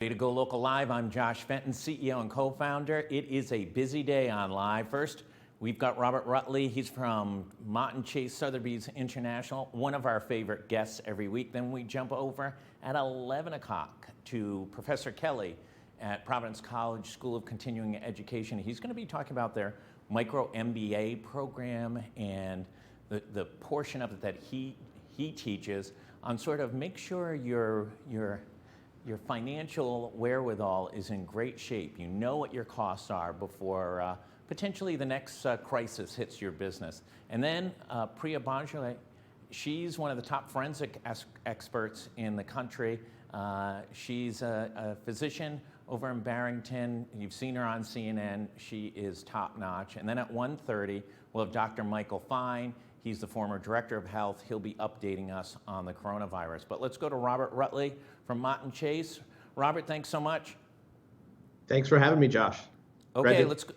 To Go Local Live, I'm Josh Fenton, CEO and co-founder. It is a busy day on Live. First, we've got Robert Rutley. He's from Mott Chace, Sotheby's International, one of our favorite guests every week. Then we jump over at 11 o'clock to Professor Kelly at Providence College School of Continuing Education. He's going to be talking about their micro MBA program and the portion of it that he teaches on sort of make sure your financial wherewithal is in great shape. You know what your costs are before potentially the next crisis hits your business. And then Priya Banjale, she's one of the top forensic experts in the country. She's a physician over in Barrington. You've seen her on CNN. She is top notch. And then at 1:30, we'll have Dr. Michael Fine. He's the former director of health. He'll be updating us on the coronavirus. But let's go to Robert Rutley from Mott Chace. Robert, thanks so much. Thanks for having me, Josh. Okay, let's go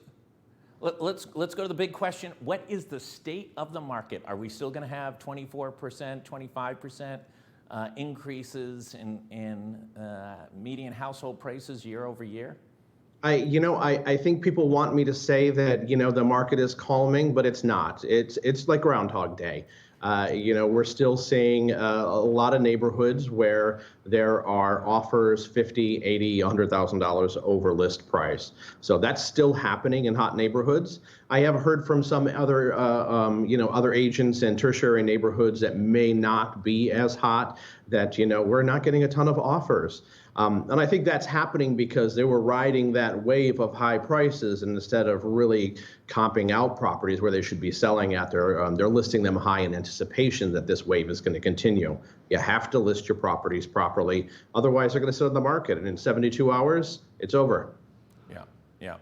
to the big question. What is the state of the market? Are we still going to have 24%, 25% increases in median household prices year over year? I think people want me to say that, the market is calming, but it's not. It's like Groundhog Day. We're still seeing a lot of neighborhoods where there are offers $50,000, $80,000, $100,000 over list price. So that's still happening in hot neighborhoods. I have heard from some other, other agents in tertiary neighborhoods that may not be as hot that, we're not getting a ton of offers. And I think that's happening because they were riding that wave of high prices, and instead of really comping out properties where they should be selling at, they're listing them high in anticipation that this wave is going to continue. You have to list your properties properly, otherwise they're going to sit on the market, and in 72 hours, it's over. Yeah.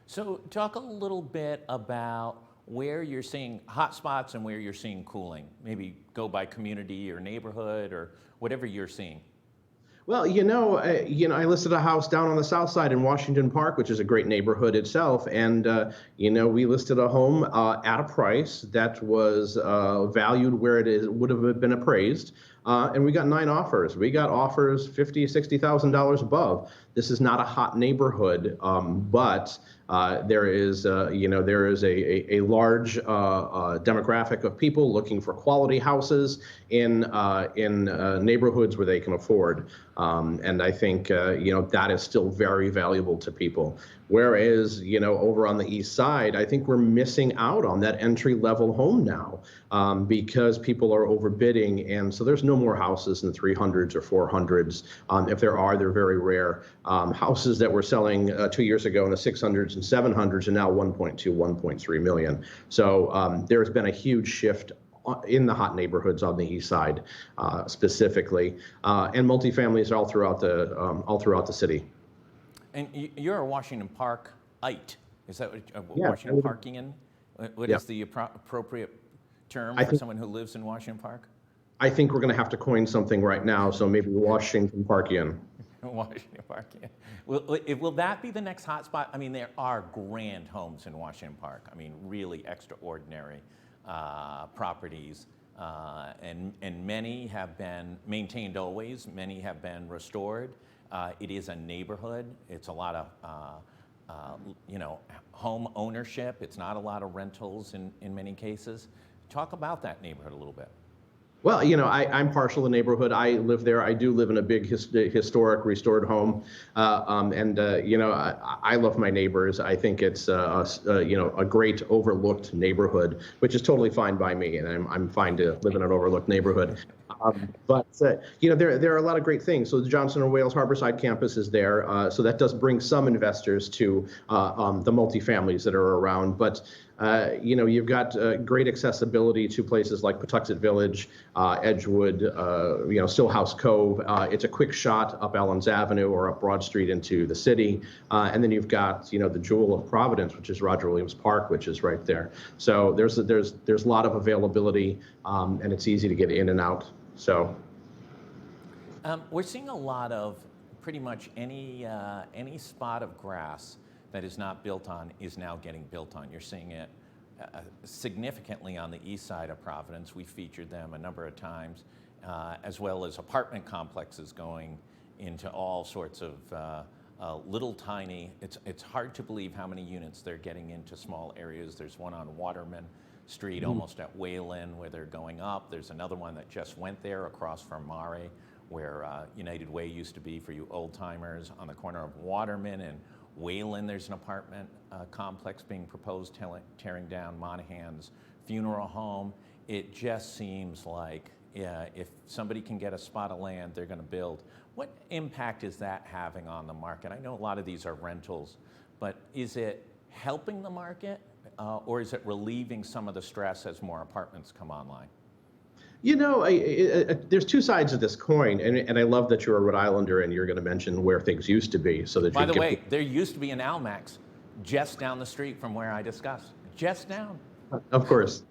So talk a little bit about where you're seeing hot spots and where you're seeing cooling. Maybe go by community or neighborhood or whatever you're seeing. Well, I listed a house down on the south side in Washington Park, which is a great neighborhood itself. And, we listed a home at a price that was valued where would have been appraised. And we got 9 offers. We got offers $50,000, $60,000 above. This is not a hot neighborhood, but there is a large demographic of people looking for quality houses in neighborhoods where they can afford. And I think, that is still very valuable to people. Whereas, over on the east side, I think we're missing out on that entry-level home now because people are overbidding. And so there's no more houses in the 300s or 400s. If there are, they're very rare. Houses that were selling 2 years ago in the 600s and 700s are now 1.2, 1.3 million. So there's been a huge shift in the hot neighborhoods on the east side specifically, and multifamilies all throughout the city. And you're a Washington Parkite. Is that what Yeah, Washington Parkian? What is the appropriate term for someone who lives in Washington Park? I think we're going to have to coin something right now, so maybe Washington Parkian. Washington Park, yeah. Will that be the next hotspot? I mean, there are grand homes in Washington Park. I mean, really extraordinary properties, and many have been maintained always. Many have been restored. It is a neighborhood. It's a lot of, home ownership. It's not a lot of rentals in many cases. Talk about that neighborhood a little bit. Well, I'm partial to the neighborhood. I live there. I do live in a big historic restored home. I love my neighbors. I think it's, a great overlooked neighborhood, which is totally fine by me. And I'm fine to live in an overlooked neighborhood. But there are a lot of great things. So the Johnson & Wales Harborside campus is there. So that does bring some investors to the multifamilies that are around. But you've got great accessibility to places like Patuxent Village, Edgewood, Stillhouse Cove. It's a quick shot up Ellens Avenue or up Broad Street into the city. And then you've got, the jewel of Providence, which is Roger Williams Park, which is right there. So there's a lot of availability, and it's easy to get in and out. So we're seeing a lot of pretty much any spot of grass that is not built on is now getting built on. You're seeing it significantly on the east side of Providence. We featured them a number of times, as well as apartment complexes going into all sorts of little tiny, it's hard to believe how many units they're getting into small areas. There's one on Waterman Street, almost at Wayland, where they're going up. There's another one that just went there across from Mare, where United Way used to be for you old timers. On the corner of Waterman and Wayland, there's an apartment complex being proposed, tearing down Monahan's funeral home. It just seems like if somebody can get a spot of land, they're going to build. What impact is that having on the market? I know a lot of these are rentals, but is it helping the market or is it relieving some of the stress as more apartments come online? You know, there's two sides of this coin, and I love that you're a Rhode Islander and you're going to mention where things used to be, so that By the way, there used to be an Almax just down the street from where I discussed, just down. Of course.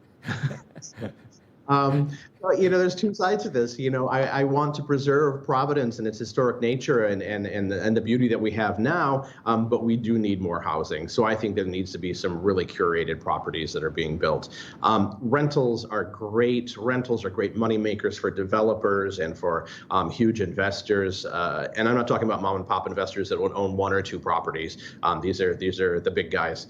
But, there's two sides to this. I want to preserve Providence and its historic nature and the beauty that we have now, but we do need more housing. So I think there needs to be some really curated properties that are being built. Rentals are great. Rentals are great money makers for developers and for huge investors. And I'm not talking about mom and pop investors that would own one or two properties. These are the big guys.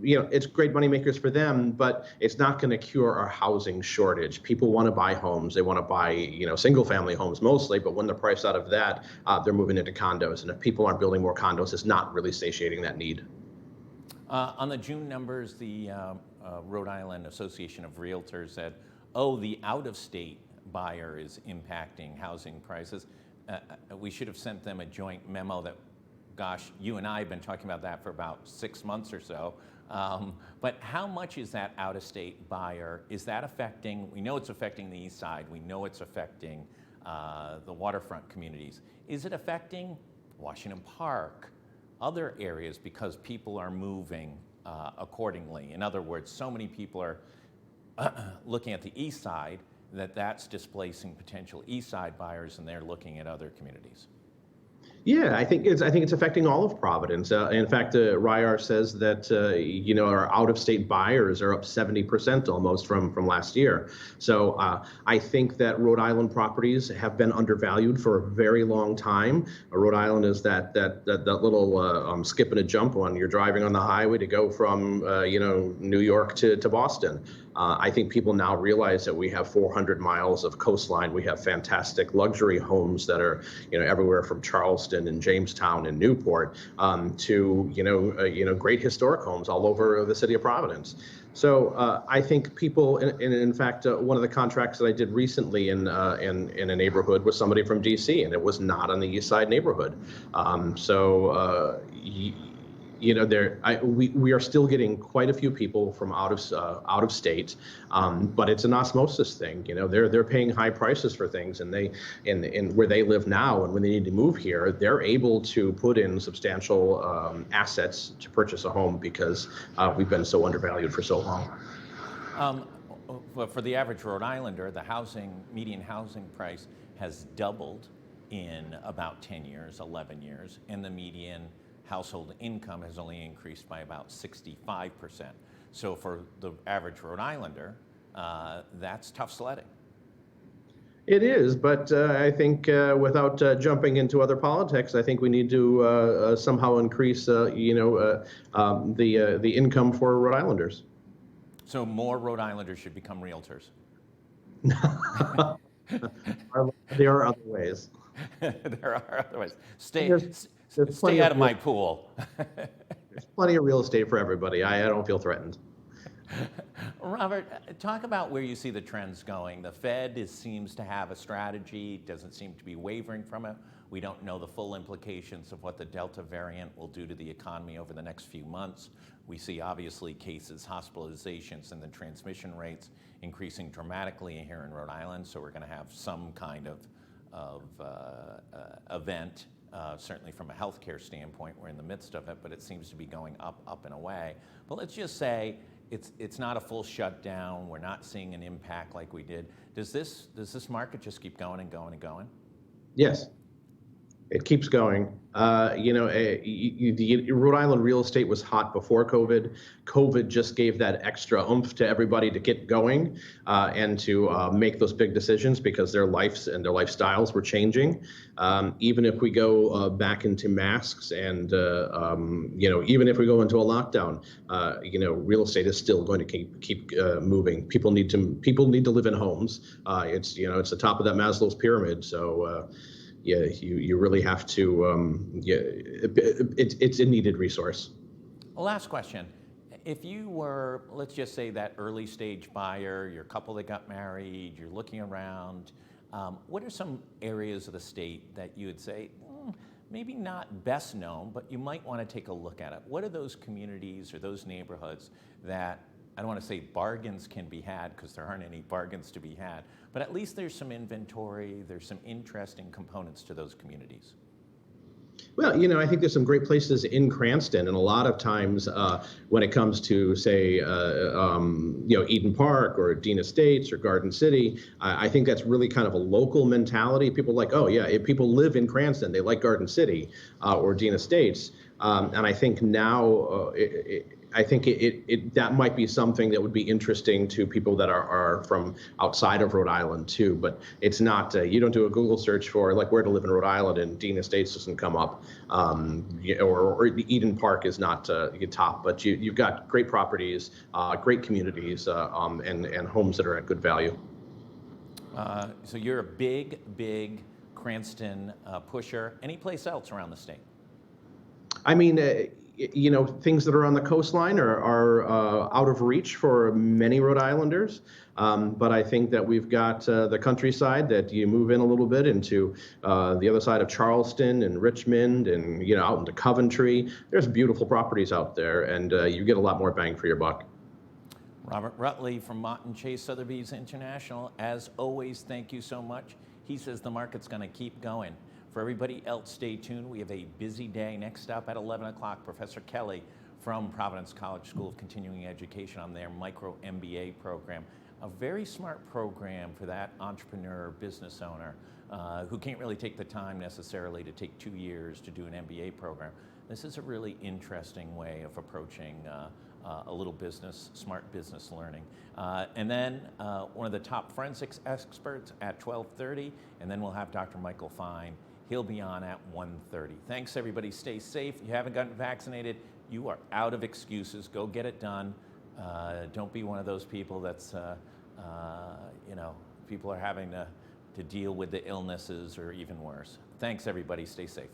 It's great money makers for them, but it's not going to cure our housing shortage. People want to buy homes. They want to buy, single family homes mostly, but when they're priced out of that, they're moving into condos. And if people aren't building more condos, it's not really satiating that need. On the June numbers, the Rhode Island Association of Realtors said, the out-of-state buyer is impacting housing prices. We should have sent them a joint memo that, gosh, you and I have been talking about that for about 6 months or so. But how much is that out-of-state buyer? Is that affecting, we know it's affecting the east side, we know it's affecting the waterfront communities. Is it affecting Washington Park, other areas, because people are moving accordingly? In other words, so many people are looking at the east side that's displacing potential east side buyers, and they're looking at other communities. Yeah, I think it's affecting all of Providence. In fact, RIAR says that our out-of-state buyers are up 70% almost from last year. So I think that Rhode Island properties have been undervalued for a very long time. Rhode Island is that little skip and a jump when you're driving on the highway to go from New York to Boston. I think people now realize that we have 400 miles of coastline. We have fantastic luxury homes that are, everywhere from Charleston and Jamestown and Newport to, great historic homes all over the city of Providence. So I think people, and in fact, one of the contracts that I did recently in a neighborhood was somebody from D.C. and it was not on the East Side neighborhood. We are still getting quite a few people from out of state, but it's an osmosis thing. They're paying high prices for things, and where they live now, and when they need to move here, they're able to put in substantial assets to purchase a home because we've been so undervalued for so long. For the average Rhode Islander, the median housing price has doubled in about 10 years, 11 years, and the median household income has only increased by about 65%. So for the average Rhode Islander, that's tough sledding. It is, but I think without jumping into other politics, I think we need to somehow increase, the income for Rhode Islanders. So more Rhode Islanders should become realtors. There are other ways. There are other ways. Stay out of my pool. There's plenty of real estate for everybody. I don't feel threatened. Robert, talk about where you see the trends going. The Fed seems to have a strategy, doesn't seem to be wavering from it. We don't know the full implications of what the Delta variant will do to the economy over the next few months. We see obviously cases, hospitalizations, and the transmission rates increasing dramatically here in Rhode Island, so we're going to have some kind of event. Certainly from a healthcare standpoint, we're in the midst of it, but it seems to be going up and away. But let's just say it's not a full shutdown. We're not seeing an impact like we did. Does this market just keep going and going and going? Yes. It keeps going. The Rhode Island real estate was hot before COVID. COVID just gave that extra oomph to everybody to get going and to make those big decisions because their lives and their lifestyles were changing. Even if we go back into masks and even if we go into a lockdown, real estate is still going to keep moving. People need to live in homes. It's the top of that Maslow's pyramid. So. Yeah, you really have to. It's a needed resource. Last question. If you were, let's just say, that early stage buyer, you're a couple that got married, you're looking around, what are some areas of the state that you would say, maybe not best known, but you might want to take a look at it? What are those communities or those neighborhoods that, I don't want to say bargains can be had because there aren't any bargains to be had, but at least there's some inventory, there's some interesting components to those communities? Well, I think there's some great places in Cranston, and a lot of times when it comes to, say, Eden Park or Dean Estates or Garden City, I think that's really kind of a local mentality. People are like, oh yeah, if people live in Cranston, they like Garden City or Dean Estates, and I think now I think that might be something that would be interesting to people that are from outside of Rhode Island too. But it's not. You don't do a Google search for like where to live in Rhode Island, and Dean Estates doesn't come up, or Eden Park is not top. But you've got great properties, great communities, and homes that are at good value. So you're a big Cranston pusher. Any place else around the state? I mean, things that are on the coastline are out of reach for many Rhode Islanders. But I think that we've got the countryside that you move in a little bit into the other side of Charleston and Richmond and, out into Coventry. There's beautiful properties out there, and you get a lot more bang for your buck. Robert Rutley from Mott Chace, Sotheby's International. As always, thank you so much. He says the market's going to keep going. For everybody else, stay tuned. We have a busy day. Next up at 11 o'clock, Professor Kelly from Providence College School of Continuing Education on their micro MBA program. A very smart program for that entrepreneur, business owner who can't really take the time necessarily to take 2 years to do an MBA program. This is a really interesting way of approaching a little business, smart business learning. And then one of the top forensics experts at 12:30, and then we'll have Dr. Michael Fine. He'll be on at 1:30. Thanks, everybody. Stay safe. If you haven't gotten vaccinated, you are out of excuses. Go get it done. Don't be one of those people that's, people are having to deal with the illnesses or even worse. Thanks, everybody. Stay safe.